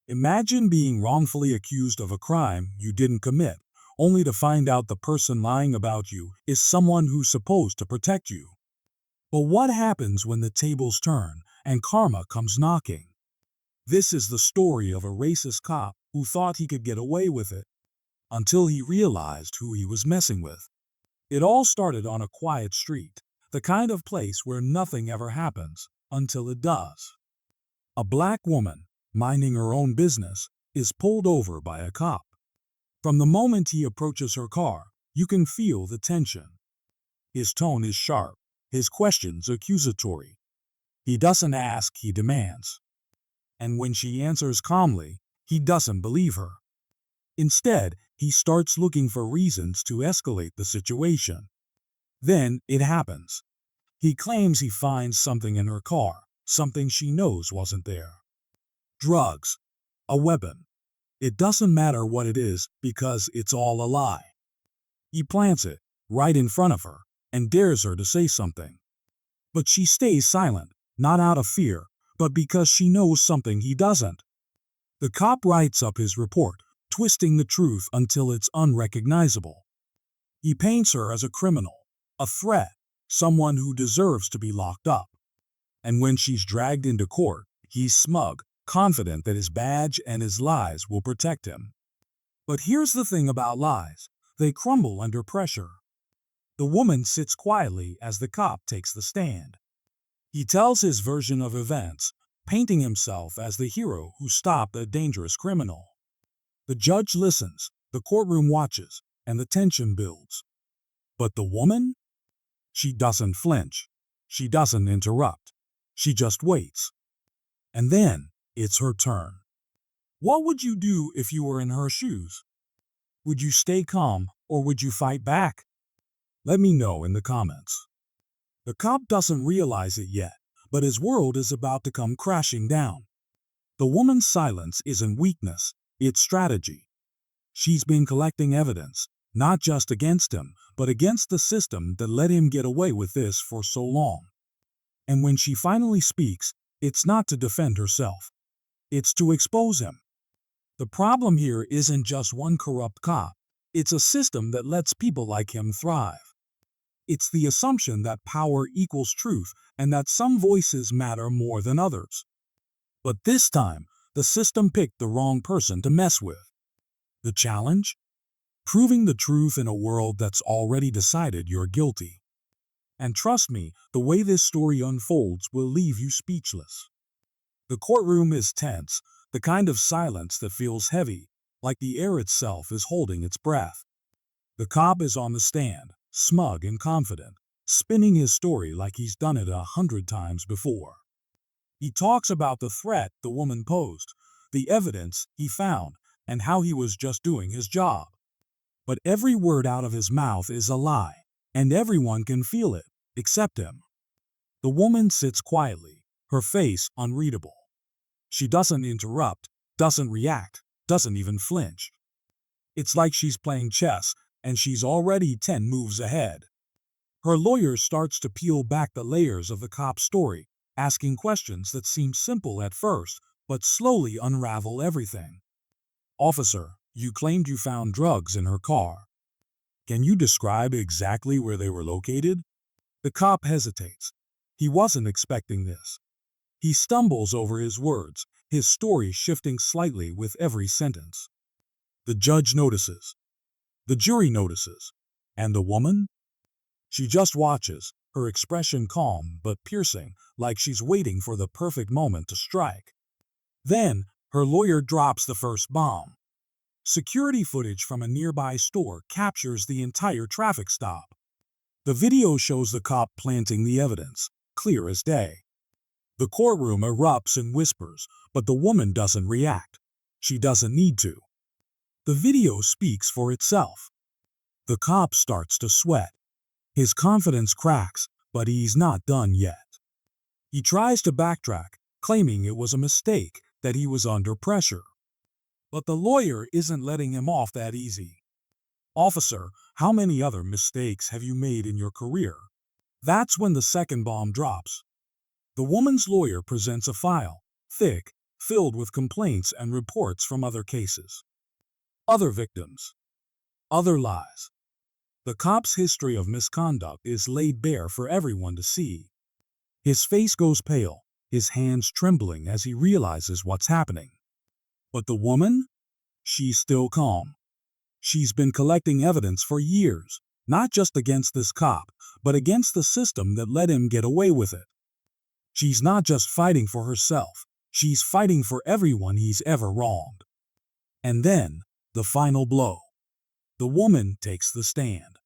Imagine being wrongfully accused of a crime you didn't commit, only to find out the person lying about you is someone who's supposed to protect you. But what happens when the tables turn and karma comes knocking? This is the story of a racist cop who thought he could get away with it until he realized who he was messing with. It all started on a quiet street, the kind of place where nothing ever happens until it does. A black woman, minding her own business, is pulled over by a cop. From the moment he approaches her car, you can feel the tension. His tone is sharp, his questions accusatory. He doesn't ask, he demands. And when she answers calmly, he doesn't believe her. Instead, he starts looking for reasons to escalate the situation. Then it happens. He claims he finds something in her car, something she knows wasn't there. Drugs. A weapon. It doesn't matter what it is because it's all a lie. He plants it right in front of her and dares her to say something. But she stays silent, not out of fear, but because she knows something he doesn't. The cop writes up his report, twisting the truth until it's unrecognizable. He paints her as a criminal, a threat, someone who deserves to be locked up. And when she's dragged into court, he's smug, confident that his badge and his lies will protect him. But here's the thing about lies. They crumble under pressure. The woman sits quietly as the cop takes the stand. He tells his version of events, painting himself as the hero who stopped a dangerous criminal. The judge listens, the courtroom watches, and the tension builds. But the woman? She doesn't flinch. She doesn't interrupt. She just waits. And then it's her turn. What would you do if you were in her shoes? Would you stay calm or would you fight back? Let me know in the comments. The cop doesn't realize it yet, but his world is about to come crashing down. The woman's silence isn't weakness, it's strategy. She's been collecting evidence, not just against him, but against the system that let him get away with this for so long. And when she finally speaks, it's not to defend herself. It's to expose him. The problem here isn't just one corrupt cop. It's a system that lets people like him thrive. It's the assumption that power equals truth and that some voices matter more than others. But this time, the system picked the wrong person to mess with. The challenge? Proving the truth in a world that's already decided you're guilty. And trust me, the way this story unfolds will leave you speechless. The courtroom is tense, the kind of silence that feels heavy, like the air itself is holding its breath. The cop is on the stand, smug and confident, spinning his story like he's done it 100 times before. He talks about the threat the woman posed, the evidence he found, and how he was just doing his job. But every word out of his mouth is a lie, and everyone can feel it, except him. The woman sits quietly, her face unreadable. She doesn't interrupt, doesn't react, doesn't even flinch. It's like she's playing chess, and she's already 10 moves ahead. Her lawyer starts to peel back the layers of the cop's story, asking questions that seem simple at first, but slowly unravel everything. Officer, you claimed you found drugs in her car. Can you describe exactly where they were located? The cop hesitates. He wasn't expecting this. He stumbles over his words, his story shifting slightly with every sentence. The judge notices. The jury notices. And the woman? She just watches, her expression calm but piercing, like she's waiting for the perfect moment to strike. Then, her lawyer drops the first bomb. Security footage from a nearby store captures the entire traffic stop. The video shows the cop planting the evidence, clear as day. The courtroom erupts in whispers, but the woman doesn't react. She doesn't need to. The video speaks for itself. The cop starts to sweat. His confidence cracks, but he's not done yet. He tries to backtrack, claiming it was a mistake, that he was under pressure. But the lawyer isn't letting him off that easy. Officer, how many other mistakes have you made in your career? That's when the second bomb drops. The woman's lawyer presents a file, thick, filled with complaints and reports from other cases. Other victims. Other lies. The cop's history of misconduct is laid bare for everyone to see. His face goes pale, his hands trembling as he realizes what's happening. But the woman? She's still calm. She's been collecting evidence for years, not just against this cop, but against the system that let him get away with it. She's not just fighting for herself, she's fighting for everyone he's ever wronged. And then, the final blow. The woman takes the stand.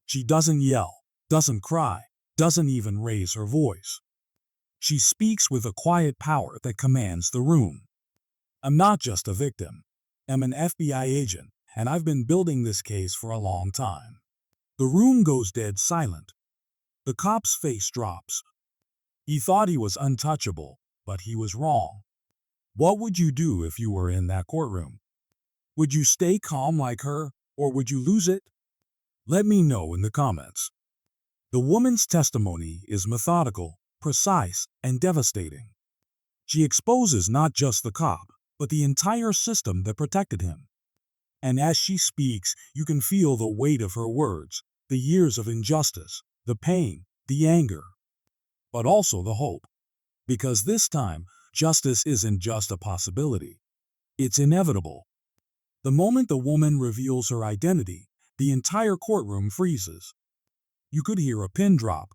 She doesn't yell, doesn't cry, doesn't even raise her voice. She speaks with a quiet power that commands the room. I'm not just a victim. I'm an FBI agent, and I've been building this case for a long time. The room goes dead silent. The cop's face drops. He thought he was untouchable, but he was wrong. What would you do if you were in that courtroom? Would you stay calm like her, or would you lose it? Let me know in the comments. The woman's testimony is methodical, precise, and devastating. She exposes not just the cop, but the entire system that protected him. And as she speaks, you can feel the weight of her words, the years of injustice, the pain, the anger, but also the hope. Because this time, justice isn't just a possibility. It's inevitable. The moment the woman reveals her identity, the entire courtroom freezes. You could hear a pin drop.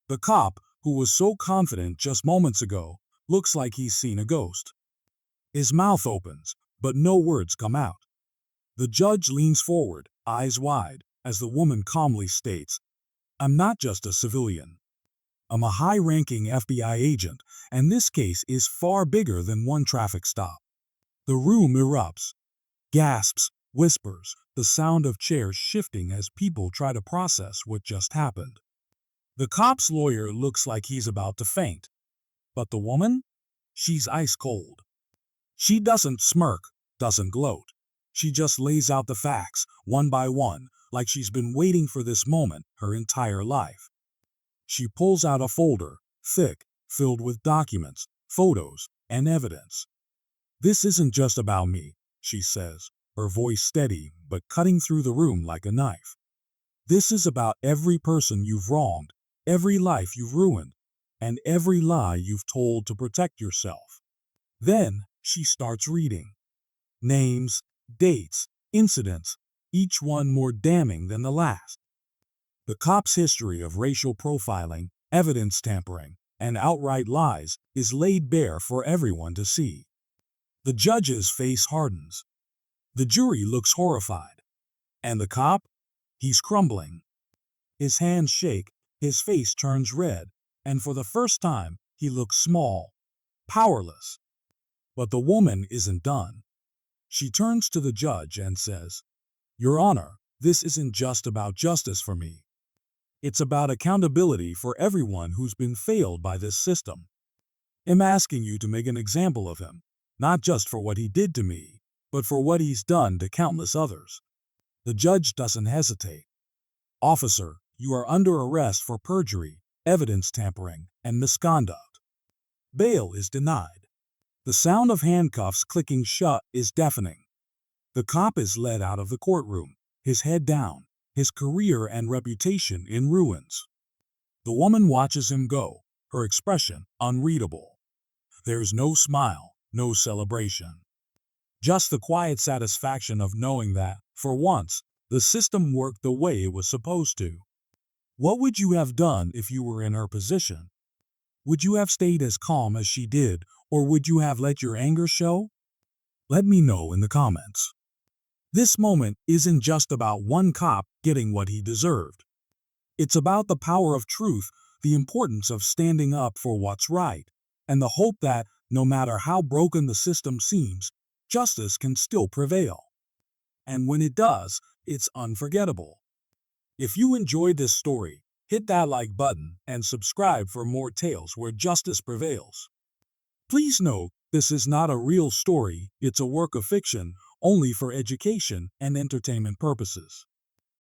The cop, who was so confident just moments ago, looks like he's seen a ghost. His mouth opens, but no words come out. The judge leans forward, eyes wide, as the woman calmly states, "I'm not just a civilian. I'm a high-ranking FBI agent, and this case is far bigger than one traffic stop." The room erupts. Gasps, whispers, the sound of chairs shifting as people try to process what just happened. The cop's lawyer looks like he's about to faint. But the woman? She's ice cold. She doesn't smirk, doesn't gloat. She just lays out the facts, one by one, like she's been waiting for this moment her entire life. She pulls out a folder, thick, filled with documents, photos, and evidence. "This isn't just about me," she says, her voice steady but cutting through the room like a knife. "This is about every person you've wronged, every life you've ruined, and every lie you've told to protect yourself." Then she starts reading. Names, dates, incidents, each one more damning than the last. The cop's history of racial profiling, evidence tampering, and outright lies is laid bare for everyone to see. The judge's face hardens. The jury looks horrified. And the cop? He's crumbling. His hands shake, his face turns red, and for the first time, he looks small, powerless. But the woman isn't done. She turns to the judge and says, "Your Honor, this isn't just about justice for me. It's about accountability for everyone who's been failed by this system. I'm asking you to make an example of him, not just for what he did to me, but for what he's done to countless others." The judge doesn't hesitate. "Officer, you are under arrest for perjury, evidence tampering, and misconduct." Bail is denied. The sound of handcuffs clicking shut is deafening. The cop is led out of the courtroom, his head down, his career and reputation in ruins. The woman watches him go, her expression unreadable. There's no smile, no celebration. Just the quiet satisfaction of knowing that, for once, the system worked the way it was supposed to. What would you have done if you were in her position? Would you have stayed as calm as she did, or would you have let your anger show? Let me know in the comments. This moment isn't just about one cop getting what he deserved. It's about the power of truth, the importance of standing up for what's right, and the hope that, no matter how broken the system seems, justice can still prevail. And when it does, it's unforgettable. If you enjoyed this story, hit that like button and subscribe for more tales where justice prevails. Please note, this is not a real story, it's a work of fiction, only for education and entertainment purposes.